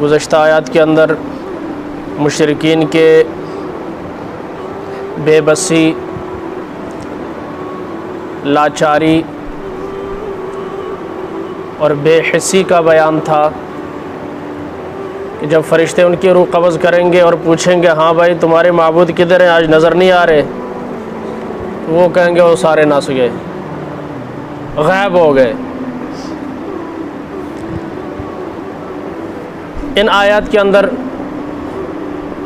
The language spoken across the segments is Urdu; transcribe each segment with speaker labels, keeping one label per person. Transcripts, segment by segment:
Speaker 1: گزشتہ آیات کے اندر مشرکین کے بے بسی، لاچاری اور بے حسی کا بیان تھا کہ جب فرشتے ان کی روح قبض کریں گے اور پوچھیں گے ہاں بھائی تمہارے معبود کدھر ہیں، آج نظر نہیں آ رہے، وہ کہیں گے وہ سارے نس گئے، غائب ہو گئے۔ ان آیات کے اندر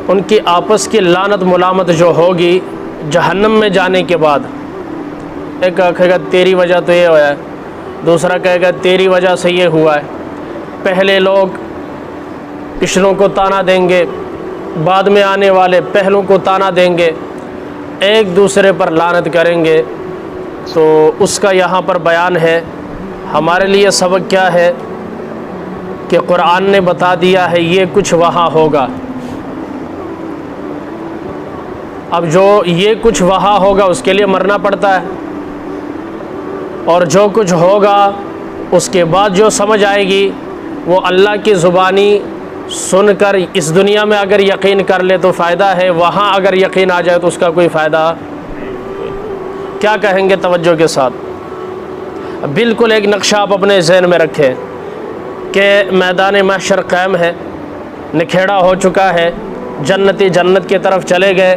Speaker 1: ان کی آپس کی لعنت ملامت جو ہوگی جہنم میں جانے کے بعد، ایک کہے گا تیری وجہ تو یہ ہوا ہے، دوسرا کہے گا تیری وجہ سے یہ ہوا ہے۔ پہلے لوگ پچھلوں کو تانا دیں گے، بعد میں آنے والے پہلوں کو تانا دیں گے، ایک دوسرے پر لعنت کریں گے۔ تو اس کا یہاں پر بیان ہے۔ ہمارے لیے سبق کیا ہے کہ قرآن نے بتا دیا ہے یہ کچھ وہاں ہوگا۔ اب جو یہ کچھ وہاں ہوگا اس کے لیے مرنا پڑتا ہے، اور جو کچھ ہوگا اس کے بعد جو سمجھ آئے گی وہ اللہ کی زبانی سن کر اس دنیا میں اگر یقین کر لے تو فائدہ ہے، وہاں اگر یقین آ جائے تو اس کا کوئی فائدہ۔ کیا کہیں گے توجہ کے ساتھ؟ بالکل ایک نقشہ آپ اپنے ذہن میں رکھیں کہ میدان محشر قائم ہے، نکھیڑا ہو چکا ہے، جنتی جنت کی طرف چلے گئے،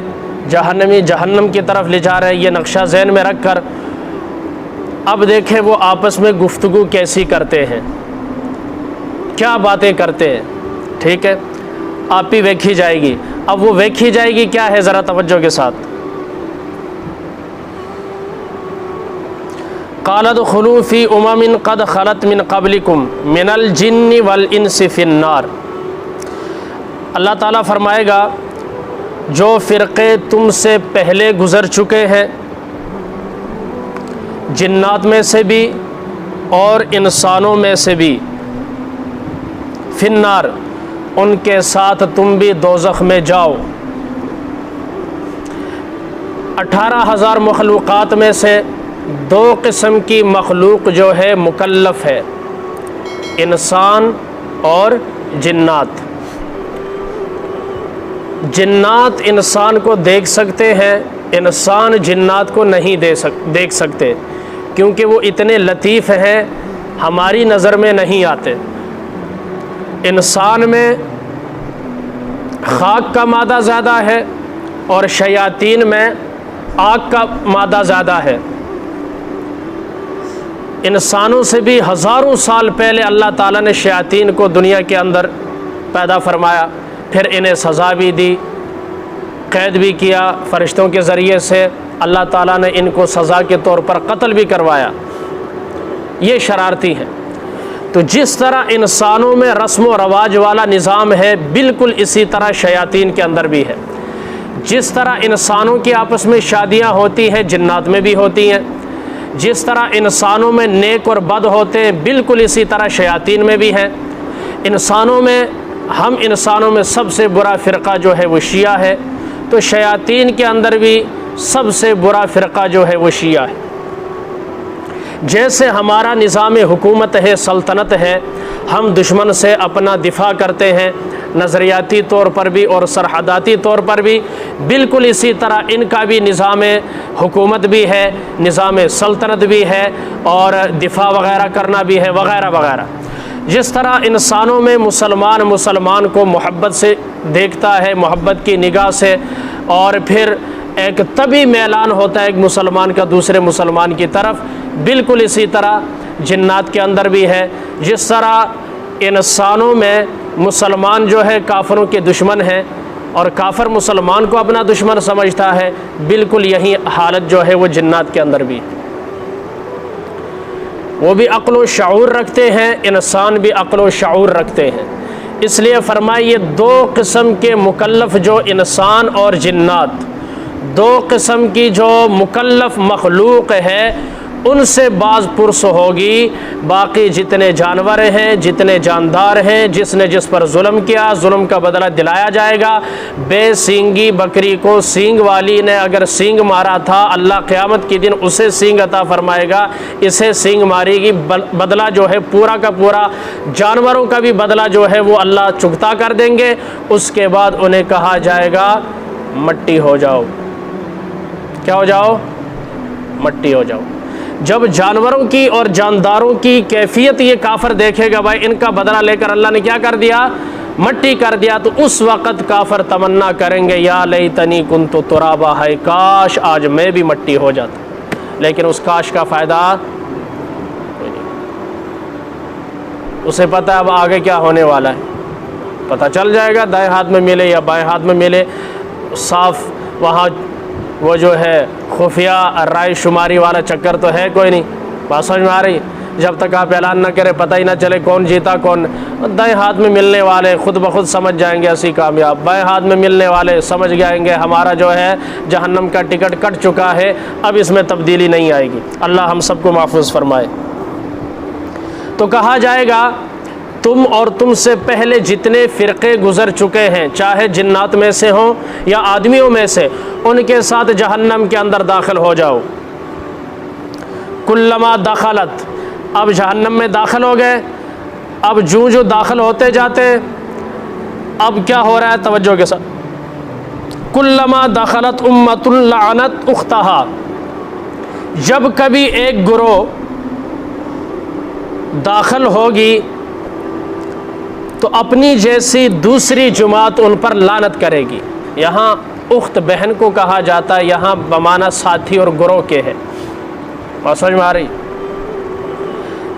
Speaker 1: جہنمی جہنم کی طرف لے جا رہے ہیں۔ یہ نقشہ ذہن میں رکھ کر اب دیکھیں وہ آپس میں گفتگو کیسی کرتے ہیں، کیا باتیں کرتے ہیں، ٹھیک ہے؟ آپ ہی ویکھی جائے گی۔ اب وہ ویکھی جائے گی کیا ہے، ذرا توجہ کے ساتھ۔ قَالَ ادْخُلُوا فِي أُمَمٍ قَدْ خَلَتْ مِن قَبْلِكُمْ مِنَ الْجِنِّ وَالْإِنسِ فِي النَّارِ۔ اللہ تعالیٰ فرمائے گا جو فرقے تم سے پہلے گزر چکے ہیں، جنات میں سے بھی اور انسانوں میں سے بھی، فی النار، ان کے ساتھ تم بھی دوزخ میں جاؤ۔ 18,000 مخلوقات میں سے دو قسم کی مخلوق جو ہے مکلف ہے، انسان اور جنات۔ جنات انسان کو دیکھ سکتے ہیں، انسان جنات کو نہیں دیکھ سکتے، کیونکہ وہ اتنے لطیف ہیں ہماری نظر میں نہیں آتے۔ انسان میں خاک کا مادہ زیادہ ہے اور شیاطین میں آگ کا مادہ زیادہ ہے۔ انسانوں سے بھی ہزاروں سال پہلے اللہ تعالیٰ نے شیاطین کو دنیا کے اندر پیدا فرمایا، پھر انہیں سزا بھی دی، قید بھی کیا فرشتوں کے ذریعے سے۔ اللہ تعالیٰ نے ان کو سزا کے طور پر قتل بھی کروایا، یہ شرارتی ہیں۔ تو جس طرح انسانوں میں رسم و رواج والا نظام ہے، بالکل اسی طرح شیاطین کے اندر بھی ہے۔ جس طرح انسانوں کی آپس میں شادیاں ہوتی ہیں، جنات میں بھی ہوتی ہیں۔ جس طرح انسانوں میں نیک اور بد ہوتے ہیں، بالکل اسی طرح شیاطین میں بھی ہیں۔ انسانوں میں، ہم انسانوں میں سب سے برا فرقہ جو ہے وہ شیعہ ہے، تو شیاطین کے اندر بھی سب سے برا فرقہ جو ہے وہ شیعہ ہے۔ جیسے ہمارا نظام حکومت ہے، سلطنت ہے، ہم دشمن سے اپنا دفاع کرتے ہیں نظریاتی طور پر بھی اور سرحداتی طور پر بھی، بالکل اسی طرح ان کا بھی نظام حکومت بھی ہے، نظام سلطنت بھی ہے، اور دفاع وغیرہ کرنا بھی ہے، وغیرہ وغیرہ۔ جس طرح انسانوں میں مسلمان کو محبت سے دیکھتا ہے، محبت کی نگاہ سے، اور پھر ایک طبی میلان ہوتا ہے ایک مسلمان کا دوسرے مسلمان کی طرف، بالکل اسی طرح جنات کے اندر بھی ہے۔ جس طرح انسانوں میں مسلمان جو ہے کافروں کے دشمن ہیں اور کافر مسلمان کو اپنا دشمن سمجھتا ہے، بالکل یہی حالت جو ہے وہ جنات کے اندر بھی۔ وہ بھی عقل و شعور رکھتے ہیں، انسان بھی عقل و شعور رکھتے ہیں۔ اس لیے فرمایا یہ دو قسم کے مکلف جو انسان اور جنات، دو قسم کی جو مکلف مخلوق ہے، ان سے باز پرس ہوگی، باقی جتنے جانور ہیں، جتنے جاندار ہیں، جس نے جس پر ظلم کیا، ظلم کا بدلہ دلایا جائے گا۔ بے سینگی بکری کو سینگ والی نے اگر سینگ مارا تھا، اللہ قیامت کے دن اسے سینگ عطا فرمائے گا، اسے سینگ مارے گی، بدلہ جو ہے پورا کا پورا، جانوروں کا بھی بدلہ جو ہے وہ اللہ چکتا کر دیں گے۔ اس کے بعد انہیں کہا جائے گا مٹی ہو جاؤ۔ کیا ہو جاؤ؟ مٹی ہو جاؤ۔ جب جانوروں کی اور جانداروں کی کیفیت یہ کافر دیکھے گا، بھائی ان کا بدلہ لے کر اللہ نے کیا کر دیا؟ مٹی کر دیا، تو اس وقت کافر تمنا کریں گے یا لیتنی کنت ترابا، ہے کاش آج میں بھی مٹی ہو جاتا۔ لیکن اس کاش کا فائدہ کوئی نہیں، اسے پتہ ہے اب آگے کیا ہونے والا ہے، پتہ چل جائے گا، دائیں ہاتھ میں ملے یا بائیں ہاتھ میں ملے، صاف وہاں وہ جو ہے خفیہ رائے شماری والا چکر تو ہے کوئی نہیں۔ بات سمجھ میں آ رہی؟ جب تک آپ اعلان نہ کریں پتہ ہی نہ چلے کون جیتا کون، دائیں ہاتھ میں ملنے والے خود بخود سمجھ جائیں گے اسی کامیاب، بائیں ہاتھ میں ملنے والے سمجھ جائیں گے ہمارا جو ہے جہنم کا ٹکٹ کٹ چکا ہے، اب اس میں تبدیلی نہیں آئے گی۔ اللہ ہم سب کو محفوظ فرمائے۔ تو کہا جائے گا تم اور تم سے پہلے جتنے فرقے گزر چکے ہیں، چاہے جنات میں سے ہوں یا آدمیوں میں سے، ان کے ساتھ جہنم کے اندر داخل ہو جاؤ۔ کلما دخلت، اب جہنم میں داخل ہو گئے، اب جو داخل ہوتے جاتے، اب کیا ہو رہا ہے توجہ کے ساتھ، کلما دخلت امۃ لعنت اختہا، جب کبھی ایک گروہ داخل ہوگی تو اپنی جیسی دوسری جماعت ان پر لعنت کرے گی۔ یہاں اخت بہن کو کہا جاتا ہے، یہاں بمعنی ساتھی اور گروہ کے ہے۔ بات سمجھ میں آ رہی؟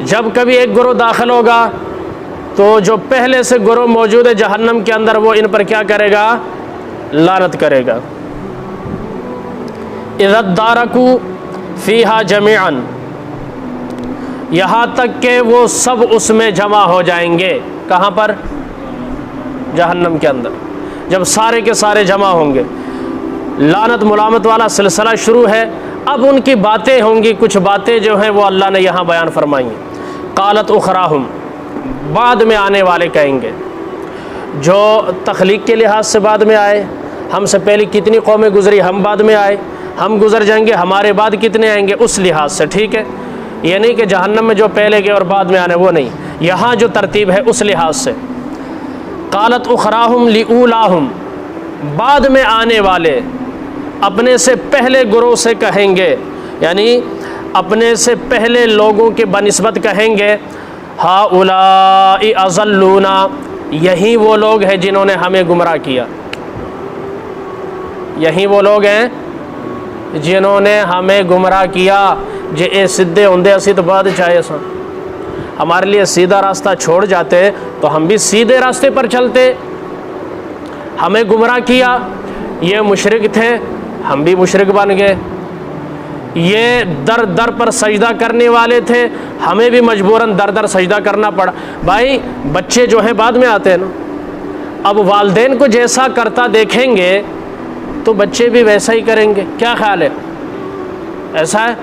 Speaker 1: جب کبھی ایک گروہ داخل ہوگا تو جو پہلے سے گروہ موجود ہے جہنم کے اندر، وہ ان پر کیا کرے گا؟ لعنت کرے گا۔ اذا ادارکوا فیہا جمیعا، یہاں تک کہ وہ سب اس میں جمع ہو جائیں گے۔ کہاں پر؟ جہنم کے اندر۔ جب سارے کے سارے جمع ہوں گے، لعنت ملامت والا سلسلہ شروع ہے۔ اب ان کی باتیں ہوں گی، کچھ باتیں جو ہیں وہ اللہ نے یہاں بیان فرمائیں گی۔ قالت اخراہم، بعد میں آنے والے کہیں گے، جو تخلیق کے لحاظ سے بعد میں آئے، ہم سے پہلے کتنی قومیں گزری، ہم بعد میں آئے، ہم گزر جائیں گے، ہمارے بعد کتنے آئیں گے، اس لحاظ سے، ٹھیک ہے؟ یہ نہیں کہ جہنم میں جو پہلے گئے اور بعد میں آنے، وہ نہیں، یہاں جو ترتیب ہے اس لحاظ سے۔ قالت اخراہم لأولاہم، بعد میں آنے والے اپنے سے پہلے گروہ سے کہیں گے، یعنی اپنے سے پہلے لوگوں کے بنسبت کہیں گے، ہؤلاء اضلونا، یہی وہ لوگ ہیں جنہوں نے ہمیں گمراہ کیا، یہی وہ لوگ ہیں جنہوں نے ہمیں گمراہ کیا۔ جے اے سدھے ہوندے اسی تو بعد چاہے سا، ہمارے لیے سیدھا راستہ چھوڑ جاتے تو ہم بھی سیدھے راستے پر چلتے، ہمیں گمراہ کیا، یہ مشرک تھے ہم بھی مشرک بن گئے، یہ در در پر سجدہ کرنے والے تھے ہمیں بھی مجبوراً در در سجدہ کرنا پڑا۔ بھائی بچے جو ہیں بعد میں آتے ہیں نا، اب والدین کو جیسا کرتا دیکھیں گے تو بچے بھی ویسا ہی کریں گے، کیا خیال ہے؟ ایسا ہے؟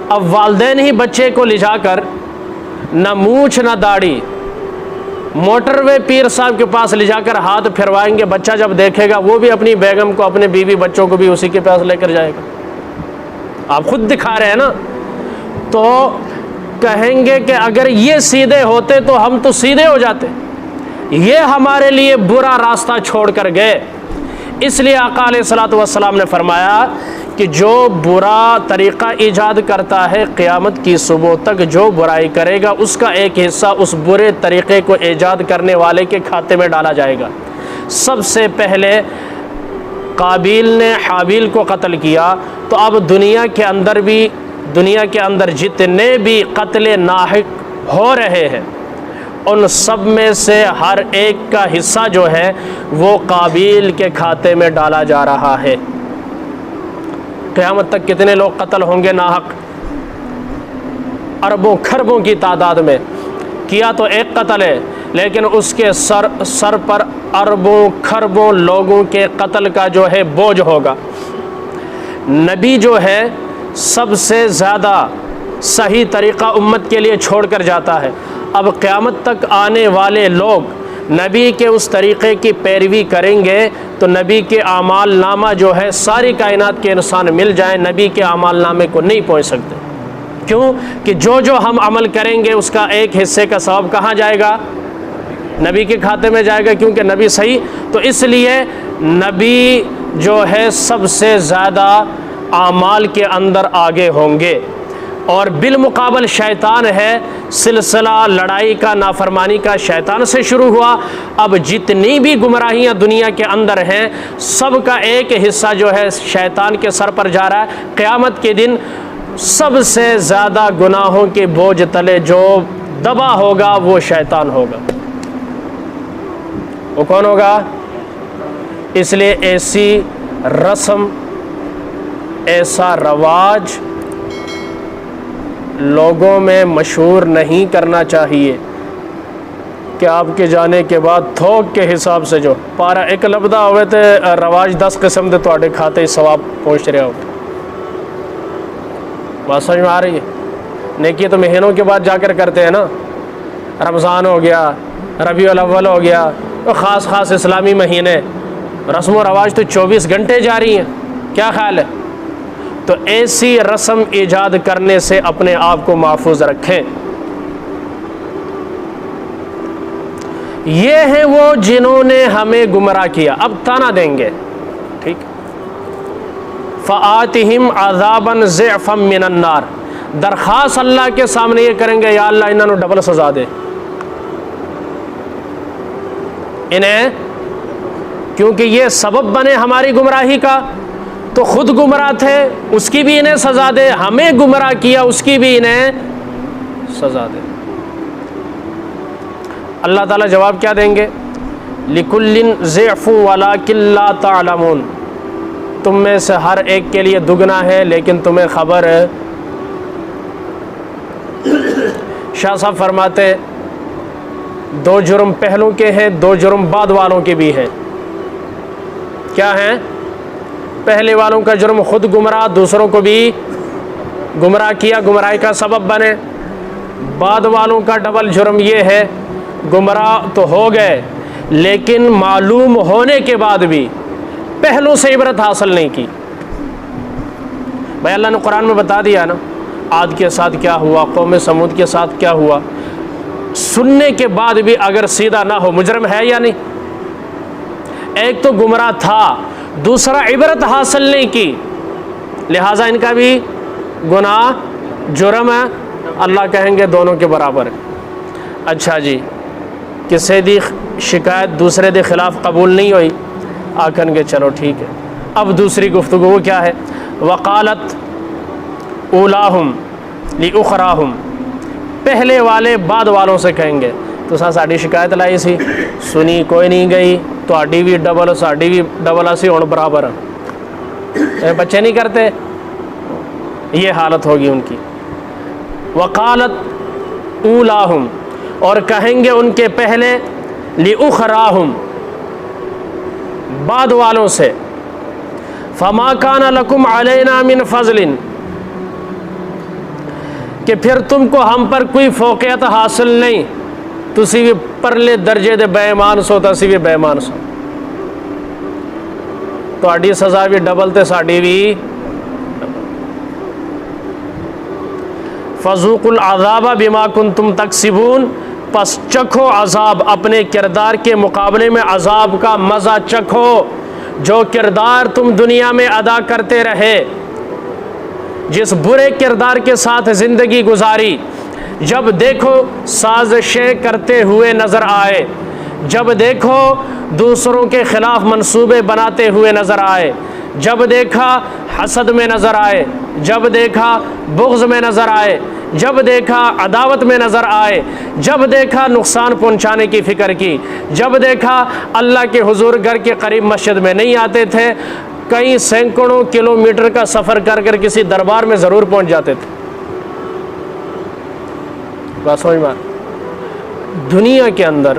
Speaker 1: اب والدین ہی بچے کو لے جا کر نہ مونچھ نہ داڑھی موٹر وے پیر صاحب کے پاس لے جا کر ہاتھ پھروائیں گے، بچہ جب دیکھے گا وہ بھی اپنی بیگم کو، اپنے بیوی بچوں کو بھی اسی کے پاس لے کر جائے گا۔ آپ خود دکھا رہے ہیں نا، تو کہیں گے کہ اگر یہ سیدھے ہوتے تو ہم تو سیدھے ہو جاتے، یہ ہمارے لیے برا راستہ چھوڑ کر گئے۔ اس لیے آقا علیہ الصلوۃ والسلام نے فرمایا کہ جو برا طریقہ ایجاد کرتا ہے قیامت کی صبح تک جو برائی کرے گا اس کا ایک حصہ اس برے طریقے کو ایجاد کرنے والے کے کھاتے میں ڈالا جائے گا۔ سب سے پہلے قابیل نے حابیل کو قتل کیا، تو اب دنیا کے اندر جتنے بھی قتل ناحق ہو رہے ہیں ان سب میں سے ہر ایک کا حصہ جو ہے وہ قابیل کے کھاتے میں ڈالا جا رہا ہے۔ قیامت تک کتنے لوگ قتل ہوں گے ناحق؟ اربوں کھربوں کی تعداد میں، کیا تو ایک قتل ہے لیکن اس کے سر پر اربوں کھربوں لوگوں کے قتل کا جو ہے بوجھ ہوگا۔ نبی جو ہے سب سے زیادہ صحیح طریقہ امت کے لیے چھوڑ کر جاتا ہے۔ اب قیامت تک آنے والے لوگ نبی کے اس طریقے کی پیروی کریں گے تو نبی کے اعمال نامہ جو ہے ساری کائنات کے انسان مل جائیں، نبی کے اعمال نامے کو نہیں پہنچ سکتے۔ کیوں کہ جو ہم عمل کریں گے اس کا ایک حصے کا ثواب کہاں جائے گا؟ نبی کے کھاتے میں جائے گا، کیونکہ نبی صحیح۔ تو اس لیے نبی جو ہے سب سے زیادہ اعمال کے اندر آگے ہوں گے، اور بالمقابل شیطان ہے، سلسلہ لڑائی کا، نافرمانی کا شیطان سے شروع ہوا۔ اب جتنی بھی گمراہیاں دنیا کے اندر ہیں سب کا ایک حصہ جو ہے شیطان کے سر پر جا رہا ہے۔ قیامت کے دن سب سے زیادہ گناہوں کے بوجھ تلے جو دبا ہوگا وہ شیطان ہوگا۔ وہ کون ہوگا؟ اس لیے ایسی رسم، ایسا رواج لوگوں میں مشہور نہیں کرنا چاہیے کہ آپ کے جانے کے بعد تھوک کے حساب سے جو پارا ایک لبدہ ہوئے تھے رواج 10 قسم دے تو کھاتے ہی ثواب پہنچ رہے ہو۔ بات سمجھ میں آ رہی ہے؟ نیکی تو مہینوں کے بعد جا کر کرتے ہیں نا، رمضان ہو گیا، ربیع الاول ہو گیا، تو خاص اسلامی مہینے، رسم و رواج تو 24 گھنٹے جاری ہیں۔ کیا خیال ہے؟ تو ایسی رسم ایجاد کرنے سے اپنے آپ کو محفوظ رکھیں۔ یہ ہیں وہ جنہوں نے ہمیں گمراہ کیا، اب تانا دیں گے، ٹھیک؟ فآتہم عذابا ضعفا من النار، درخواست اللہ کے سامنے یہ کریں گے، یا اللہ انہوں نے ڈبل سزا دے انہیں، کیونکہ یہ سبب بنے ہماری گمراہی کا، تو خود گمراہ تھے اس کی بھی انہیں سزا دے، ہمیں گمراہ کیا اس کی بھی انہیں سزا دے۔ اللہ تعالیٰ جواب کیا دیں گے؟ لِكُلٍّ ضِعْفٌ وَلَكِنْ لَا تَعْلَمُونَ، تم میں سے ہر ایک کے لیے دگنا ہے لیکن تمہیں خبر ہے۔ شاہ صاحب فرماتے 2 جرم پہلوں کے ہیں، 2 جرم بعد والوں کے بھی ہیں۔ کیا ہیں؟ پہلے والوں کا جرم خود گمراہ، دوسروں کو بھی گمراہ کیا، گمراہی کا سبب بنے۔ بعد والوں کا ڈبل جرم یہ ہے، گمراہ تو ہو گئے لیکن معلوم ہونے کے بعد بھی پہلوں سے عبرت حاصل نہیں کی۔ بھائی اللہ نے قرآن میں بتا دیا نا عاد کے ساتھ کیا ہوا، قوم سمود کے ساتھ کیا ہوا، سننے کے بعد بھی اگر سیدھا نہ ہو مجرم ہے یا نہیں؟ ایک تو گمراہ تھا، دوسرا عبرت حاصل نہیں کی، لہٰذا ان کا بھی گناہ جرم ہے، اللہ کہیں گے دونوں کے برابر ہے۔ اچھا جی، کسی دی شکایت دوسرے دے خلاف قبول نہیں ہوئی، آکھن گے چلو ٹھیک ہے۔ اب دوسری گفتگو وہ کیا ہے؟ وقالت اولاہم لاخراہم، پہلے والے بعد والوں سے کہیں گے تو ساڑی شکایت لائی سی، سنی کوئی نہیں گئی، تہاڈی بھی ڈبل ساڈی بھی ڈبل اسی ہن برابر، بچے نہیں کرتے، یہ حالت ہوگی ان کی۔ وقالت اولاہم، اور کہیں گے ان کے پہلے لاخراہم، بعد والوں سے، فما کان لکم علینا من فضل، کہ پھر تم کو ہم پر کوئی فوقیت حاصل نہیں، تسی بھی پرلے درجے دے بے ایمان سو، تسی بھی بے ایمان سو، تہاڈی سزا بھی ڈبل تے ساڈی بھی۔ فذوقوا العذاب بما کنتم تکسبون، پس چکھو عذاب، اپنے کردار کے مقابلے میں عذاب کا مزہ چکھو، جو کردار تم دنیا میں ادا کرتے رہے، جس برے کردار کے ساتھ زندگی گزاری، جب دیکھو سازشیں کرتے ہوئے نظر آئے، جب دیکھو دوسروں کے خلاف منصوبے بناتے ہوئے نظر آئے، جب دیکھا حسد میں نظر آئے، جب دیکھا بغض میں نظر آئے، جب دیکھا عداوت میں نظر آئے، جب دیکھا نقصان پہنچانے کی فکر کی، جب دیکھا اللہ کے حضور گھر کے قریب مسجد میں نہیں آتے تھے، کئی سینکڑوں کلومیٹر کا سفر کر کر کسی دربار میں ضرور پہنچ جاتے تھے۔ بات سمجھ میں؟ دنیا کے اندر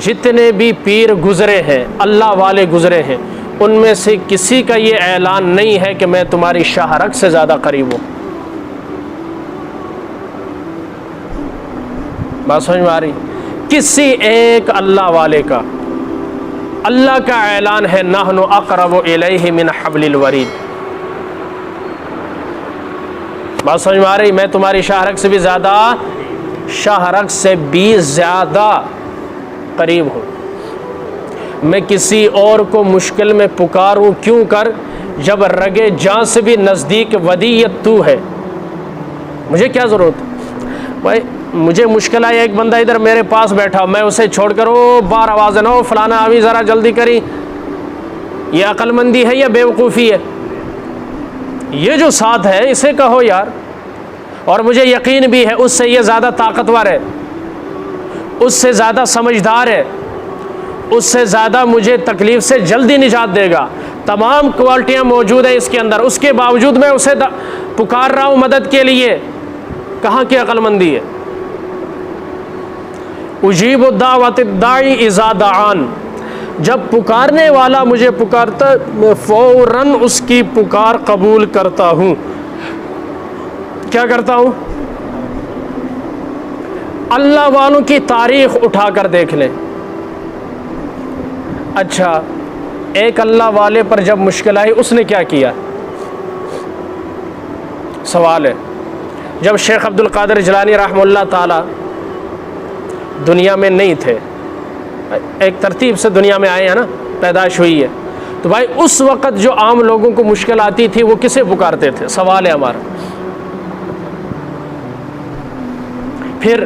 Speaker 1: جتنے بھی پیر گزرے ہیں، اللہ والے گزرے ہیں، ان میں سے کسی کا یہ اعلان نہیں ہے کہ میں تمہاری شاہ رگ سے زیادہ قریب ہوں۔ بات سمجھ میں آ رہی؟ کسی ایک اللہ والے کا، اللہ کا اعلان ہے نحن اقرب الیہ من حبل الورید۔ بات سمجھ میں آ رہی؟ میں تمہاری شاہ رگ سے بھی زیادہ، شاہ رگ سے بھی زیادہ قریب ہوں۔ میں کسی اور کو مشکل میں پکاروں کیوں کر جب رگے جاں سے بھی نزدیک ودیت تو ہے۔ مجھے کیا ضرورت ہے بھائی؟ مجھے مشکل آئی، ایک بندہ ادھر میرے پاس بیٹھا، میں اسے چھوڑ کر او بار آواز نہ ہو فلانا ابھی ذرا جلدی کری، یہ عقل مندی ہے یا بیوقوفی ہے؟ یہ جو ساتھ ہے اسے کہو یار۔ اور مجھے یقین بھی ہے اس سے یہ زیادہ طاقتور ہے، اس سے زیادہ سمجھدار ہے، اس سے زیادہ مجھے تکلیف سے جلدی نجات دے گا، تمام کوالٹیاں موجود ہیں اس کے اندر، اس کے باوجود میں اسے پکار رہا ہوں مدد کے لیے۔ کہاں کی عقل مندی ہے؟ اجیب الدعوۃ الداعی اذا دعان، جب پکارنے والا مجھے پکارتا میں فوراً اس کی پکار قبول کرتا ہوں۔ کیا کرتا ہوں؟ اللہ والوں کی تاریخ اٹھا کر دیکھ لیں۔ اچھا، ایک اللہ والے پر جب مشکل آئی اس نے کیا کیا؟ سوال ہے، جب شیخ عبد القادر جیلانی رحمہ اللہ تعالی دنیا میں نہیں تھے، ایک ترتیب سے دنیا میں آئے ہیں نا، پیدائش ہوئی ہے، تو بھائی اس وقت جو عام لوگوں کو مشکل آتی تھی وہ کسے پکارتے تھے؟ سوال ہے ہمارا۔ پھر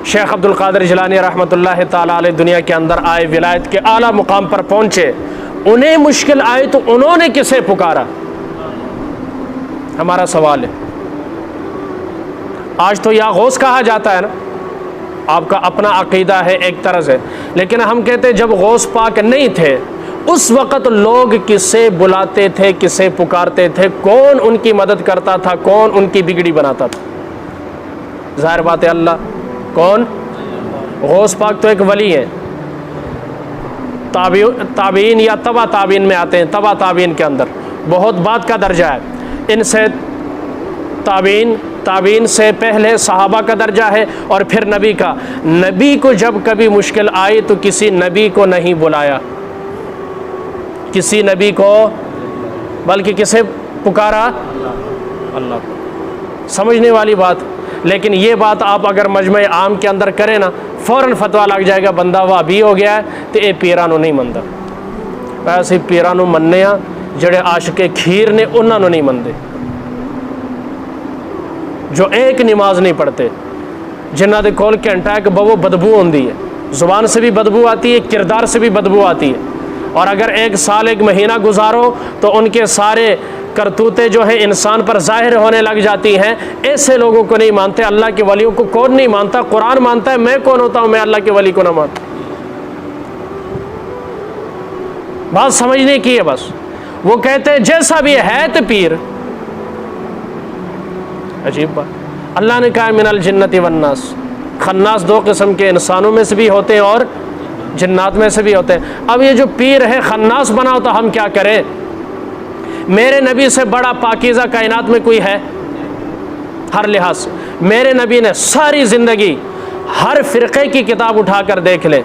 Speaker 1: شیخ عبد القادر جیلانی رحمۃ اللہ تعالی علیہ دنیا کے اندر آئے، ولایت کے اعلیٰ مقام پر پہنچے، انہیں مشکل آئی تو انہوں نے کسے پکارا؟ ہمارا سوال ہے۔ آج تو یا غوث کہا جاتا ہے نا، آپ کا اپنا عقیدہ ہے، ایک طرز ہے، لیکن ہم کہتے ہیں جب غوث پاک نہیں تھے اس وقت لوگ کسے بلاتے تھے، کسے پکارتے تھے، کون ان کی مدد کرتا تھا، کون ان کی بگڑی بناتا تھا؟ ظاہر بات ہے اللہ۔ کون؟ غوث پاک تو ایک ولی ہے، تابعین یا تبع تابعین میں آتے ہیں، تبع تابعین کے اندر بہت بات کا درجہ ہے، ان سے تابعین سے پہلے صحابہ کا درجہ ہے اور پھر نبی کا۔ نبی کو جب کبھی مشکل آئی تو کسی نبی کو نہیں بلایا، کسی نبی کو، بلکہ کسے پکارا؟ اللہ کو۔ سمجھنے والی بات۔ لیکن یہ بات آپ اگر مجمع عام کے اندر کریں نا، فوراً فتویٰ لگ جائے گا بندہ وہابی ہو گیا ہے تو یہ پیرانو نہیں منتا۔ ویسے پیرانو مننے ہاں جڑے عاشق کھیر نے انہوں نے نہیں مندے، جو ایک نماز نہیں پڑھتے، جنہ دے کول گھنٹہ ایک بہو بدبو ہوندی ہے، زبان سے بھی بدبو آتی ہے، کردار سے بھی بدبو آتی ہے، اور اگر ایک سال ایک مہینہ گزارو تو ان کے سارے کرتوتے جو ہیں انسان پر ظاہر ہونے لگ جاتی ہیں۔ ایسے لوگوں کو نہیں مانتے، اللہ کے ولیوں کو کون نہیں مانتا؟ قرآن مانتا ہے، میں کون ہوتا ہوں میں اللہ کے ولی کو نہ مانتا؟ بات سمجھنے کی ہے بس۔ وہ کہتے ہیں جیسا بھی ہے تو پیر۔ عجیب بات، اللہ نے کہا من الجنت والناس، خناس دو قسم کے انسانوں میں سے بھی ہوتے ہیں اور جنات میں سے بھی ہوتے ہیں۔ اب یہ جو پیر ہے خناس بناؤ تو ہم کیا کریں؟ میرے نبی سے بڑا پاکیزہ کائنات میں کوئی ہے؟ ہر لحاظ سے میرے نبی نے ساری زندگی، ہر فرقے کی کتاب اٹھا کر دیکھ لیں،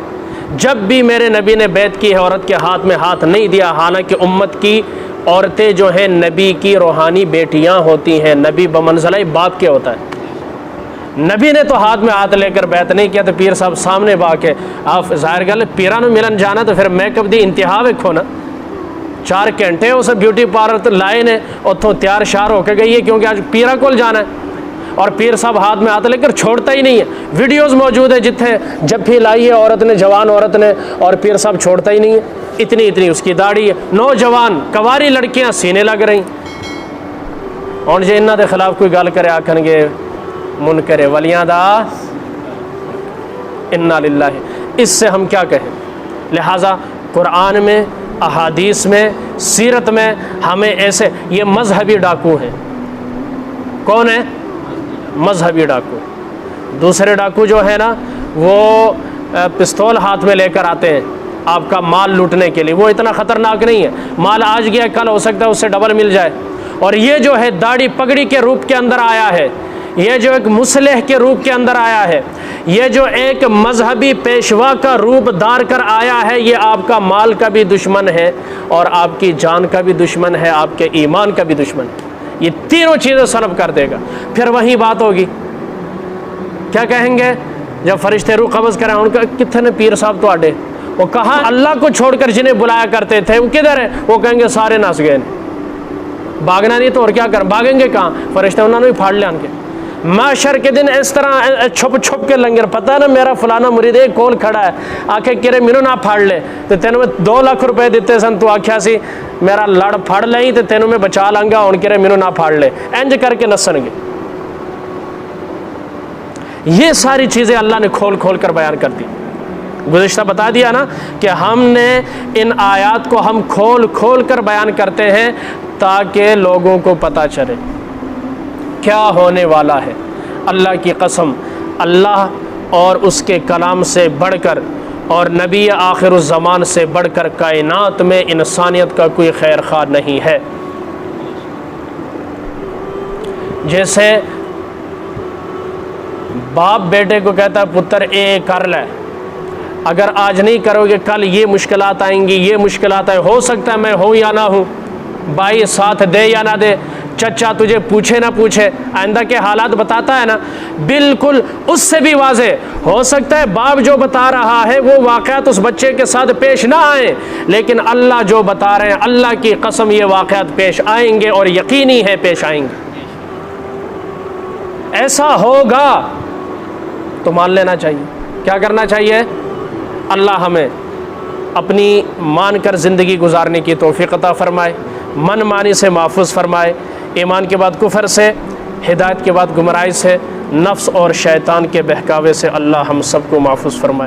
Speaker 1: جب بھی میرے نبی نے بیعت کی ہے عورت کے ہاتھ میں ہاتھ نہیں دیا، حالانکہ امت کی عورتیں جو ہیں نبی کی روحانی بیٹیاں ہوتی ہیں، نبی بمنزلہ باپ کے ہوتا ہے، نبی نے تو ہاتھ میں ہاتھ لے کر بیعت نہیں کیا تو پیر صاحب سامنے با کے آپ ظاہر گل پیرانو ملن جانا تو پھر میک اپ دی انتہا ویکھو نا، 4 گھنٹے اسے بیوٹی پارلر لائے نے، اتوں تیار شار ہو کے گئی ہے کیونکہ آج پیرا کول جانا ہے، اور پیر صاحب ہاتھ میں ہاتھ لے کر چھوڑتا ہی نہیں ہے۔ ویڈیوز موجود ہیں جتنے جب بھی لائی ہے عورت نے، جوان عورت نے، اور پیر صاحب چھوڑتا ہی نہیں ہے، اتنی اس کی داڑھی ہے، نوجوان کواری لڑکیاں سینے لگ رہی، اور جے انہاں دے خلاف کوئی گل کرے آکھن گے منکر ولیاں دا انا للہ۔ اس سے ہم کیا کہیں؟ لہٰذا قرآن میں، احادیث میں، سیرت میں ہمیں ایسے، یہ مذہبی ڈاکو ہیں۔ کون ہے؟ مذہبی ڈاکو۔ دوسرے ڈاکو جو ہے نا وہ پستول ہاتھ میں لے کر آتے ہیں، آپ کا مال لوٹنے کے لیے، وہ اتنا خطرناک نہیں ہے، مال آج گیا کل ہو سکتا ہے اس سے ڈبل مل جائے۔ اور یہ جو ہے داڑھی پگڑی کے روپ کے اندر آیا ہے، یہ جو ایک مصلح کے روپ کے اندر آیا ہے، یہ جو ایک مذہبی پیشوا کا روپ دار کر آیا ہے، یہ آپ کا مال کا بھی دشمن ہے اور آپ کی جان کا بھی دشمن ہے، آپ کے ایمان کا بھی دشمن ہے۔ یہ تینوں چیزیں سلب کر دے گا۔ پھر وہی بات ہوگی، کیا کہیں گے جب فرشتے روح قبض کریں؟ ان کا کتنے پیر صاحب تو آڈے، وہ کہاں اللہ کو چھوڑ کر جنہیں بلایا کرتے تھے وہ کدھر ہیں؟ وہ کہیں گے سارے نس گئے، بھاگنا نہیں تو اور کیا کریں، بھاگیں گے کہاں؟ فرشتے انہوں نے بھی پھاڑ لیا ان کے۔ محشر کے دن اس طرح چھپ چھپ کے لنگر، پتہ نا میرا فلانا مرید ایک کول کھڑا ہے، آکھے کرے مینو نہ پھاڑ لے تو تینوں میں 2 لاکھ روپے دیتے سن، تو آکھیا سی میرا لڑ پھاڑ لیں تو تینوں میں بچا لانگا، ان کرے مینو نہ پھاڑ لے، انج کر کے نسن گے۔ یہ ساری چیزیں اللہ نے کھول کھول کر بیان کر دی۔ گزشتہ بتا دیا نا کہ ہم نے ان آیات کو ہم کھول کھول کر بیان کرتے ہیں تاکہ لوگوں کو پتہ چلے کیا ہونے والا ہے۔ اللہ کی قسم، اللہ اور اس کے کلام سے بڑھ کر اور نبی آخر الزمان سے بڑھ کر کائنات میں انسانیت کا کوئی خیر خواہ نہیں ہے۔ جیسے باپ بیٹے کو کہتا ہے پتر اے کر لے، اگر آج نہیں کرو گے کل یہ مشکلات آئیں گی، یہ مشکلات آئیں، ہو سکتا ہے میں ہوں یا نہ ہوں، بھائی ساتھ دے یا نہ دے، چچا تجھے پوچھے نہ پوچھے، آئندہ کے حالات بتاتا ہے نا۔ بالکل اس سے بھی واضح ہو سکتا ہے باپ جو بتا رہا ہے وہ واقعات اس بچے کے ساتھ پیش نہ آئیں، لیکن اللہ جو بتا رہے ہیں، اللہ کی قسم یہ واقعات پیش آئیں گے اور یقینی ہے پیش آئیں گے۔ ایسا ہوگا تو مان لینا چاہیے۔ کیا کرنا چاہیے؟ اللہ ہمیں اپنی مان کر زندگی گزارنے کی توفیق عطا فرمائے، من مانی سے محفوظ فرمائے، ایمان کے بعد کفر سے، ہدایت کے بعد گمراہی سے، نفس اور شیطان کے بہکاوے سے اللہ ہم سب کو محفوظ فرمائے۔